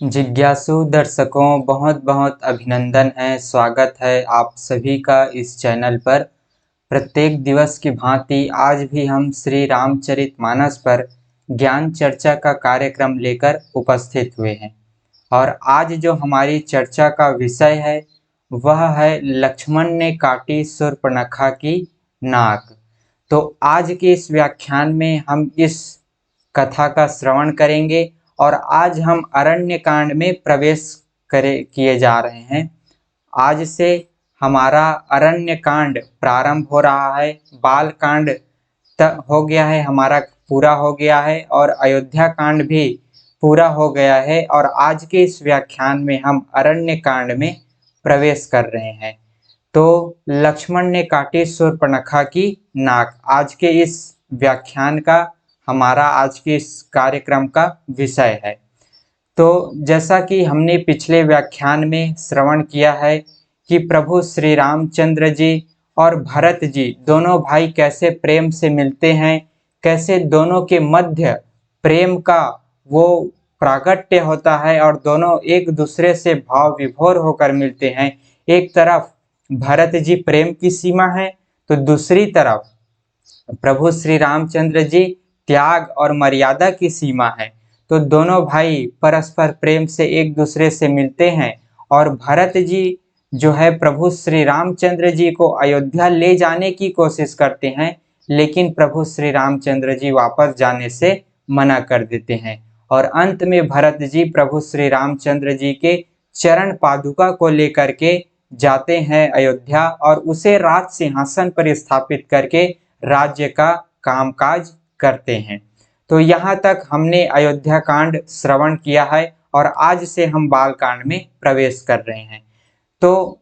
जिज्ञासु दर्शकों बहुत बहुत अभिनंदन है, स्वागत है आप सभी का इस चैनल पर। प्रत्येक दिवस की भांति आज भी हम श्री रामचरितमानस पर ज्ञान चर्चा का कार्यक्रम लेकर उपस्थित हुए हैं। और आज जो हमारी चर्चा का विषय है वह है लक्ष्मण ने काटी शूर्पणखा की नाक। तो आज के इस व्याख्यान में हम इस कथा का श्रवण करेंगे और आज हम अरण्य कांड में प्रवेश किए जा रहे हैं। आज से हमारा अरण्य कांड प्रारंभ हो रहा है। बाल कांड हो गया है, हमारा पूरा हो गया है और अयोध्या कांड भी पूरा हो गया है। और आज के इस व्याख्यान में हम अरण्य कांड में प्रवेश कर रहे हैं। तो लक्ष्मण ने काटी शूर्पणखा की नाक आज के इस व्याख्यान का, हमारा आज के इस कार्यक्रम का विषय है। तो जैसा कि हमने पिछले व्याख्यान में श्रवण किया है कि प्रभु श्री रामचंद्र जी और भरत जी दोनों भाई कैसे प्रेम से मिलते हैं, कैसे दोनों के मध्य प्रेम का वो प्रागट्य होता है और दोनों एक दूसरे से भाव विभोर होकर मिलते हैं। एक तरफ भरत जी प्रेम की सीमा है तो दूसरी तरफ प्रभु श्री रामचंद्र जी त्याग और मर्यादा की सीमा है। तो दोनों भाई परस्पर प्रेम से एक दूसरे से मिलते हैं और भरत जी जो है प्रभु श्री रामचंद्र जी को अयोध्या ले जाने की कोशिश करते हैं, लेकिन प्रभु श्री रामचंद्र जी वापस जाने से मना कर देते हैं। और अंत में भरत जी प्रभु श्री रामचंद्र जी के चरण पादुका को लेकर के जाते हैं अयोध्या और उसे राज सिंहासन पर स्थापित करके राज्य का कामकाज करते हैं। तो यहाँ तक हमने अयोध्या कांड श्रवण किया है और आज से हम बाल कांड में प्रवेश कर रहे हैं। तो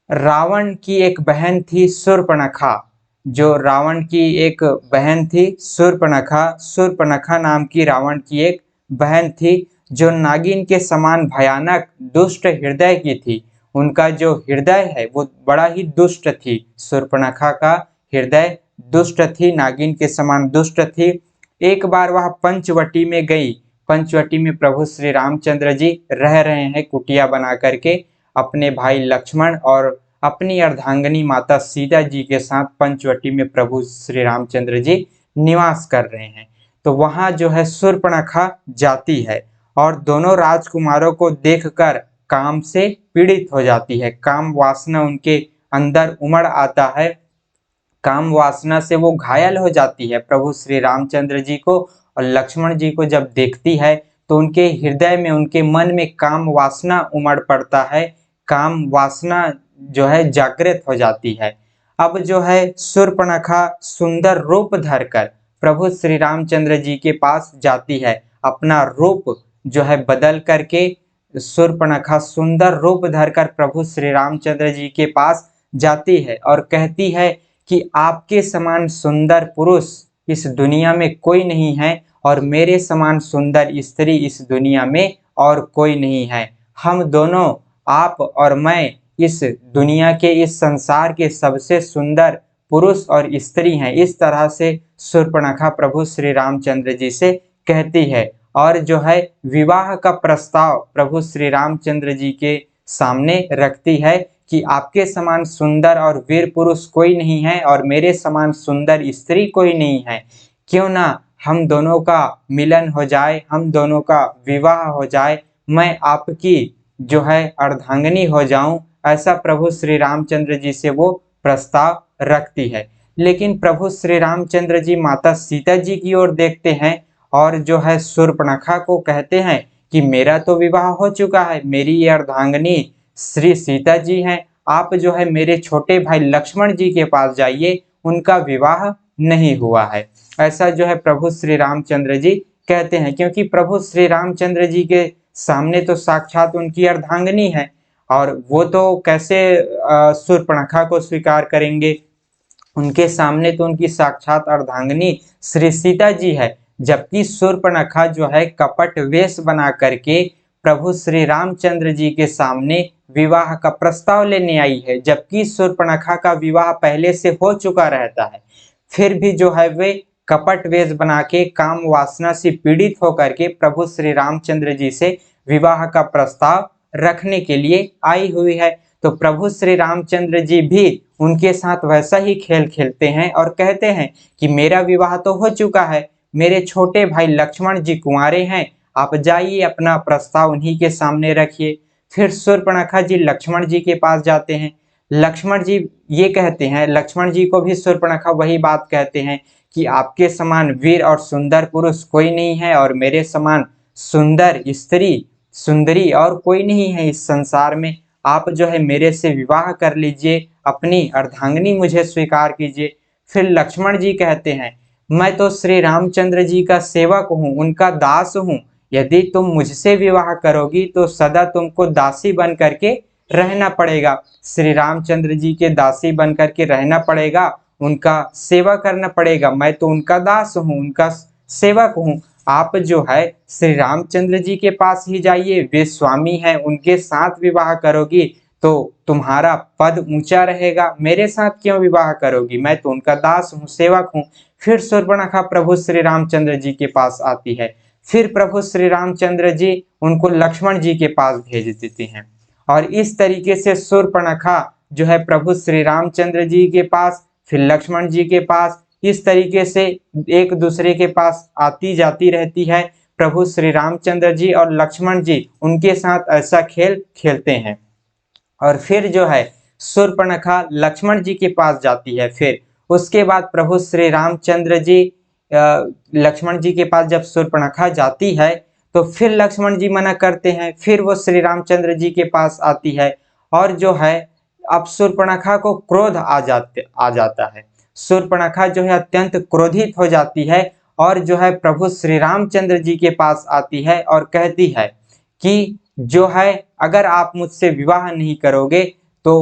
रावण की एक बहन थी शूर्पणखा, जो रावण की एक बहन थी शूर्पणखा। शूर्पणखा नाम की रावण की एक बहन थी जो नागिन के समान भयानक दुष्ट हृदय की थी। उनका जो हृदय है वो बड़ा ही दुष्ट थी। शूर्पणखा का हृदय दुष्ट थी, नागिन के समान दुष्ट थी। एक बार वह पंचवटी में गई। पंचवटी में प्रभु श्री रामचंद्र जी रह रहे हैं कुटिया बना करके, अपने भाई लक्ष्मण और अपनी अर्धांगिनी माता सीता जी के साथ पंचवटी में प्रभु श्री रामचंद्र जी निवास कर रहे हैं। तो वहां जो है शूर्पणखा जाती है और दोनों राजकुमारों को देखकर काम से पीड़ित हो जाती है। काम वासना उनके अंदर उमड़ आता है, काम वासना से वो घायल हो जाती है। प्रभु श्री रामचंद्र जी को और लक्ष्मण जी को जब देखती है तो उनके हृदय में, उनके मन में काम वासना उमड़ पड़ता है, काम वासना जो है जागृत हो जाती है। अब जो है शूर्पणखा सुंदर रूप धरकर प्रभु श्री रामचंद्र जी के पास जाती है। अपना रूप जो है बदल करके शूर्पणखा सुंदर रूप धरकर प्रभु श्री रामचंद्र जी के पास जाती है और कहती है कि आपके समान सुंदर पुरुष इस दुनिया में कोई नहीं है और मेरे समान सुंदर स्त्री इस दुनिया में और कोई नहीं है। हम दोनों, आप और मैं, इस दुनिया के, इस संसार के सबसे सुंदर पुरुष और स्त्री हैं। इस तरह से शूर्पणखा प्रभु श्री रामचंद्र जी से कहती है और जो है विवाह का प्रस्ताव प्रभु श्री रामचंद्र जी के सामने रखती है कि आपके समान सुंदर और वीर पुरुष कोई नहीं है और मेरे समान सुंदर स्त्री कोई नहीं है। क्यों ना हम दोनों का मिलन हो जाए, हम दोनों का विवाह हो जाए, मैं आपकी जो है अर्धांगिनी हो जाऊं। ऐसा प्रभु श्री रामचंद्र जी से वो प्रस्ताव रखती है। लेकिन प्रभु श्री रामचंद्र जी माता सीता जी की ओर देखते हैं और जो है शूर्पणखा को कहते हैं कि मेरा तो विवाह हो चुका है, मेरी ये अर्धांगिनी श्री सीता जी हैं, आप जो है मेरे छोटे भाई लक्ष्मण जी के पास जाइए, उनका विवाह नहीं हुआ है। ऐसा जो है प्रभु श्री रामचंद्र जी कहते हैं, क्योंकि प्रभु श्री रामचंद्र जी के सामने तो साक्षात उनकी अर्धांगिनी है और वो तो कैसे शूर्पणखा को स्वीकार करेंगे। उनके सामने तो उनकी साक्षात अर्धांगिनी श्री सीता जी है, जबकि शूर्पणखा जो है कपट वेश बना करके प्रभु श्री रामचंद्र जी के सामने विवाह का प्रस्ताव लेने आई है, जबकि शूर्पणखा का विवाह पहले से हो चुका रहता है। फिर भी जो है वे कपट वेश बना के काम वासना से पीड़ित होकर के प्रभु श्री रामचंद्र जी से विवाह का प्रस्ताव रखने के लिए आई हुई है। तो प्रभु श्री रामचंद्र जी भी उनके साथ वैसा ही खेल खेलते हैं और कहते हैं कि मेरा विवाह तो हो चुका है, मेरे छोटे भाई लक्ष्मण जी कुंवारे हैं, आप जाइए अपना प्रस्ताव उन्हीं के सामने रखिए। फिर शूर्पणखा जी लक्ष्मण जी के पास जाते हैं। लक्ष्मण जी ये कहते हैं, लक्ष्मण जी को भी शूर्पणखा वही बात कहते हैं कि आपके समान वीर और सुंदर पुरुष कोई नहीं है और मेरे समान सुंदर स्त्री सुंदरी और कोई नहीं है इस संसार में। आप जो है मेरे से विवाह कर लीजिए, अपनी अर्धांगिनी मुझे स्वीकार कीजिए। फिर लक्ष्मण जी कहते हैं, मैं तो श्री रामचंद्र जी का सेवक हूँ, उनका दास हूँ। यदि तुम मुझसे विवाह करोगी तो सदा तुमको दासी बन करके रहना पड़ेगा, श्री रामचंद्र जी के दासी बन करके रहना पड़ेगा, उनका सेवा करना पड़ेगा। मैं तो उनका दास हूँ, उनका सेवक हूँ। आप जो है श्री रामचंद्र जी के पास ही जाइए, वे स्वामी हैं, उनके साथ विवाह करोगी तो तुम्हारा पद ऊंचा रहेगा। मेरे साथ क्यों विवाह करोगी, मैं तो उनका दास हूँ, सेवक हूँ। फिर शूर्पणखा प्रभु श्री रामचंद्र जी के पास आती है। फिर प्रभु श्री रामचंद्र जी उनको लक्ष्मण जी के पास भेज देते हैं और इस तरीके से शूर्पणखा जो है प्रभु श्री रामचंद्र जी के पास, फिर लक्ष्मण जी के पास, इस तरीके से एक दूसरे के पास आती जाती रहती है। प्रभु श्री रामचंद्र जी और लक्ष्मण जी उनके साथ ऐसा खेल खेलते हैं। और फिर जो है शूर्पणखा लक्ष्मण जी के पास जाती है। फिर उसके बाद प्रभु श्री रामचंद्र जी लक्ष्मण जी के पास जब शूर्पणखा जाती है तो फिर लक्ष्मण जी मना करते हैं। फिर वो श्री रामचंद्र जी के पास आती है और जो है अब शूर्पणखा को क्रोध आ जाता है। शूर्पणखा जो है अत्यंत क्रोधित हो जाती है और जो है प्रभु श्री रामचंद्र जी के पास आती है और कहती है कि जो है अगर आप मुझसे विवाह नहीं करोगे तो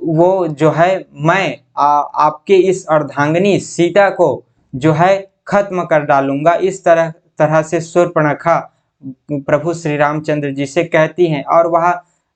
वो जो है मैं आपके इस अर्धांगिनी सीता को जो है खत्म कर डालूंगा। इस तरह से शूर्पणखा प्रभु श्री रामचंद्र जी से कहती हैं और वह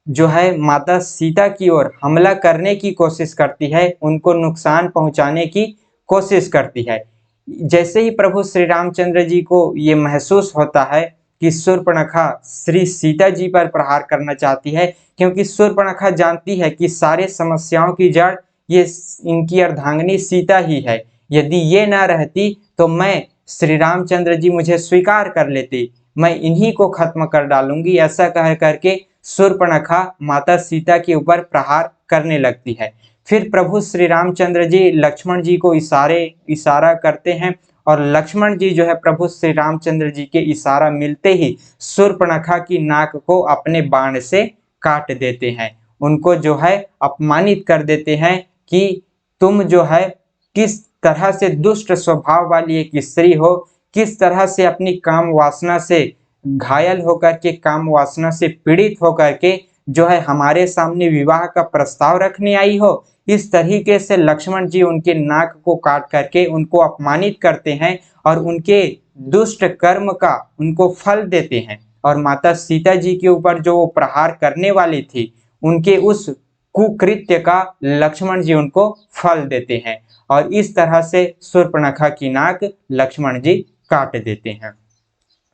जो है माता सीता की ओर हमला करने की कोशिश करती है, उनको नुकसान पहुंचाने की कोशिश करती है। जैसे ही प्रभु श्री रामचंद्र जी को ये महसूस होता है कि शूर्पणखा श्री सीता जी पर प्रहार करना चाहती है, क्योंकि शूर्पणखा जानती है कि सारे समस्याओं की जड़ ये इनकी अर्धांगिनी सीता ही है। यदि ये ना रहती तो मैं श्री रामचंद्र जी मुझे स्वीकार कर लेते, मैं इन्हीं को खत्म कर डालूंगी। ऐसा कह करके शूर्पणखा माता सीता के ऊपर प्रहार करने लगती है। फिर प्रभु श्री रामचंद्र जी लक्ष्मण जी को इशारा करते हैं और लक्ष्मण जी जो है प्रभु श्री रामचंद्र जी के इशारा मिलते ही शूर्पणखा की नाक को अपने बाण से काट देते हैं। उनको जो है अपमानित कर देते हैं कि तुम जो है किस तरह से दुष्ट स्वभाव वाली एक स्त्री हो, किस तरह से अपनी काम वासना से घायल होकर के, काम वासना से पीड़ित होकर के जो है हमारे सामने विवाह का प्रस्ताव रखने आई हो। इस तरीके से लक्ष्मण जी उनके नाक को काट करके उनको अपमानित करते हैं और उनके दुष्ट कर्म का उनको फल देते हैं। और माता सीता जी के ऊपर जो वो प्रहार करने वाली थी, उनके उस कुकृत्य का लक्ष्मण जी उनको फल देते हैं और इस तरह से शूर्पणखा की नाक लक्ष्मण जी काट देते हैं।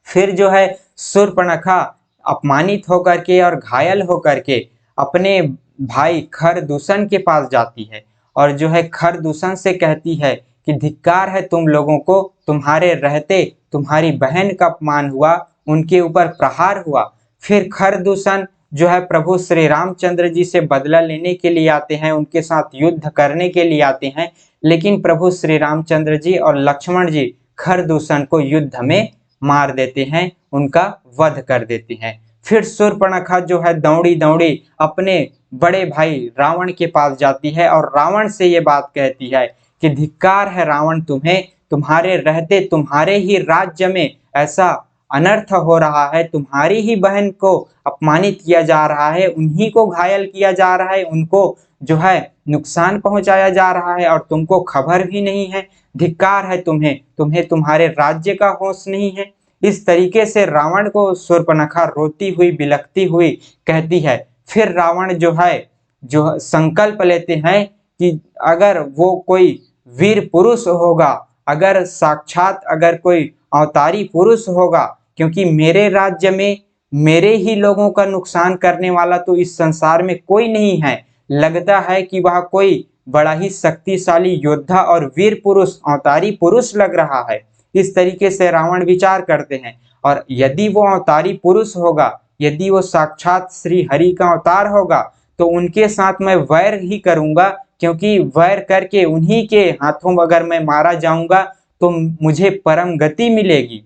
फिर जो है शूर्पणखा अपमानित होकर के और घायल होकर के अपने भाई खरदूषण के पास जाती है और जो है खरदूषण से कहती है कि धिक्कार है तुम लोगों को, तुम्हारे रहते तुम्हारी बहन का अपमान हुआ, उनके ऊपर प्रहार हुआ। फिर खरदूषण जो है प्रभु श्री रामचंद्र जी से बदला लेने के लिए आते हैं, उनके साथ युद्ध करने के लिए आते हैं, लेकिन प्रभु श्री रामचंद्र जी और लक्ष्मण जी खरदूषण को युद्ध में मार देते हैं, उनका वध कर देते हैं। फिर शूर्पणखा जो है दौड़ी दौड़ी अपने बड़े भाई रावण के पास जाती है और रावण से ये बात कहती है कि धिक्कार है रावण तुम्हें, तुम्हारे रहते तुम्हारे ही राज्य में ऐसा अनर्थ हो रहा है, तुम्हारी ही बहन को अपमानित किया जा रहा है, उन्हीं को घायल किया जा रहा है, उनको जो है नुकसान पहुंचाया जा रहा है और तुमको खबर भी नहीं है। धिक्कार है तुम्हें, तुम्हें तुम्हारे राज्य का होश नहीं है। इस तरीके से रावण को शूर्पणखा रोती हुई बिलखती हुई कहती है। फिर रावण जो है जो संकल्प लेते हैं कि अगर वो कोई वीर पुरुष होगा, अगर साक्षात अगर कोई अवतारी पुरुष होगा, क्योंकि मेरे राज्य में मेरे ही लोगों का नुकसान करने वाला तो इस संसार में कोई नहीं है। लगता है कि वह कोई बड़ा ही शक्तिशाली योद्धा और वीर पुरुष, अवतारी पुरुष लग रहा है। इस तरीके से रावण विचार करते हैं। और यदि वो अवतारी पुरुष होगा, यदि वो साक्षात श्री हरि का अवतार होगा, तो उनके साथ मैं वैर ही करूंगा, क्योंकि वैर करके उन्हीं के हाथों अगर मैं मारा जाऊंगा तो मुझे परम गति मिलेगी।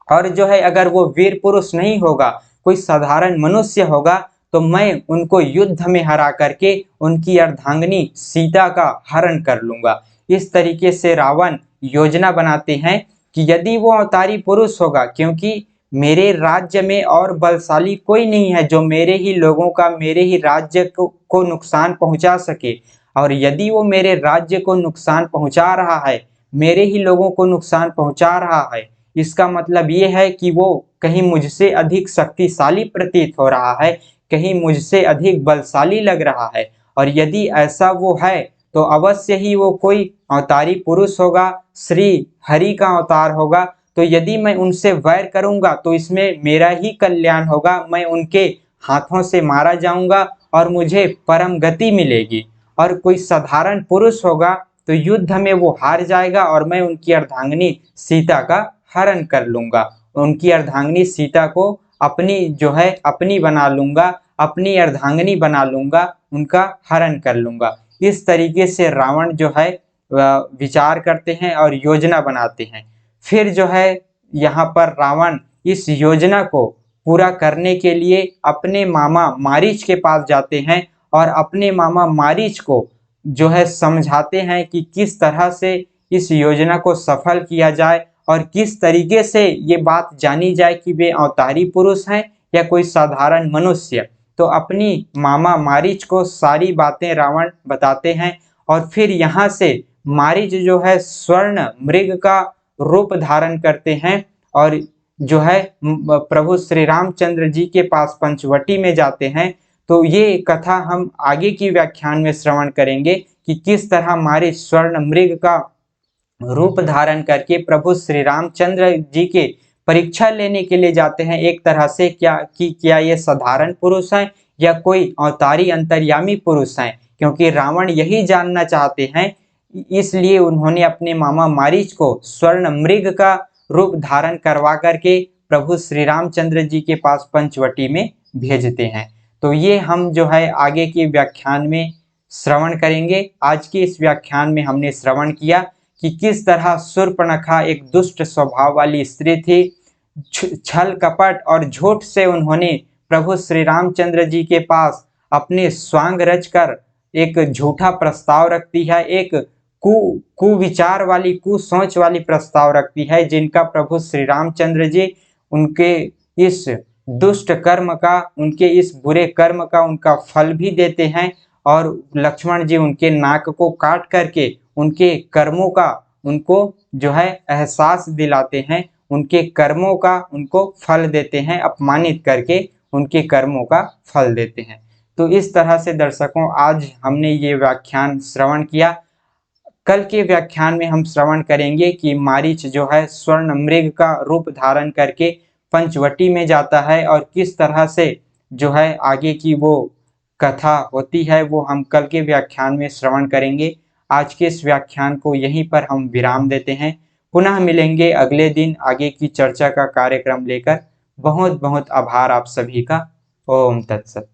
और जो है अगर वो वीर पुरुष नहीं होगा, कोई साधारण मनुष्य होगा, तो मैं उनको युद्ध में हरा करके उनकी अर्धांगिनी सीता का हरण कर लूंगा। इस तरीके से रावण योजना बनाते हैं कि यदि वो अवतारी पुरुष होगा, क्योंकि मेरे राज्य में और बलशाली कोई नहीं है जो मेरे ही लोगों का, मेरे ही राज्य को नुकसान पहुंचा सके। और यदि वो मेरे राज्य को नुकसान पहुंचा रहा है, मेरे ही लोगों को नुकसान पहुंचा रहा है, इसका मतलब ये है कि वो कहीं मुझसे अधिक शक्तिशाली प्रतीत हो रहा है, कहीं मुझसे अधिक बलशाली लग रहा है। और यदि ऐसा वो है तो अवश्य ही वो कोई अवतारी पुरुष होगा, श्री हरि का अवतार होगा। तो यदि मैं उनसे वैर करूंगा तो इसमें मेरा ही कल्याण होगा, मैं उनके हाथों से मारा जाऊंगा और मुझे परम गति मिलेगी। और कोई साधारण पुरुष होगा तो युद्ध में वो हार जाएगा और मैं उनकी अर्धांगिनी सीता का हरण कर लूंगा, उनकी अर्धांगिनी सीता को अपनी जो है अपनी बना लूंगा, अपनी अर्धांगिनी बना लूंगा, उनका हरण कर लूंगा। इस तरीके से रावण जो है विचार करते हैं और योजना बनाते हैं। फिर जो है यहाँ पर रावण इस योजना को पूरा करने के लिए अपने मामा मारीच के पास जाते हैं और अपने मामा मारीच को जो है समझाते हैं कि किस तरह से इस योजना को सफल किया जाए और किस तरीके से ये बात जानी जाए कि वे अवतारी पुरुष हैं या कोई साधारण मनुष्य। तो अपनी मामा मारीच को सारी बातें रावण बताते हैं। और फिर यहाँ से मारीच जो है स्वर्ण मृग का रूप धारण करते हैं और जो है प्रभु श्री रामचंद्र जी के पास पंचवटी में जाते हैं। तो ये कथा हम आगे की व्याख्यान में श्रवण करेंगे कि किस तरह मारीच स्वर्ण मृग का रूप धारण करके प्रभु श्री रामचंद्र जी के परीक्षा लेने के लिए जाते हैं, एक तरह से क्या ये साधारण पुरुष हैं या कोई अवतारी अंतर्यामी पुरुष हैं। क्योंकि रावण यही जानना चाहते हैं, इसलिए उन्होंने अपने मामा मारीच को स्वर्ण मृग का रूप धारण करवा करके प्रभु श्री रामचंद्र जी के पास पंचवटी में भेजते हैं। तो ये हम जो है आगे के व्याख्यान में श्रवण करेंगे। आज के इस व्याख्यान में हमने श्रवण किया कि किस तरह शूर्पणखा एक दुष्ट स्वभाव वाली स्त्री थी, छल कपट और झूठ से उन्होंने प्रभु श्री रामचंद्र जी के पास अपने स्वांग रचकर एक झूठा प्रस्ताव रखती है, एक कुविचार वाली, कुसोच वाली प्रस्ताव रखती है, जिनका प्रभु श्री रामचंद्र जी उनके इस दुष्ट कर्म का, उनके इस बुरे कर्म का उनका फल भी देते हैं। और लक्ष्मण जी उनके नाक को काट करके उनके कर्मों का उनको जो है एहसास दिलाते हैं, उनके कर्मों का उनको फल देते हैं, अपमानित करके उनके कर्मों का फल देते हैं। तो इस तरह से दर्शकों आज हमने ये व्याख्यान श्रवण किया। कल के व्याख्यान में हम श्रवण करेंगे कि मारीच जो है स्वर्ण मृग का रूप धारण करके पंचवटी में जाता है और किस तरह से जो है आगे की वो कथा होती है, वो हम कल के व्याख्यान में श्रवण करेंगे। आज के इस व्याख्यान को यहीं पर हम विराम देते हैं। पुनः मिलेंगे अगले दिन आगे की चर्चा का कार्यक्रम लेकर। बहुत बहुत आभार आप सभी का। ओम तत्सत।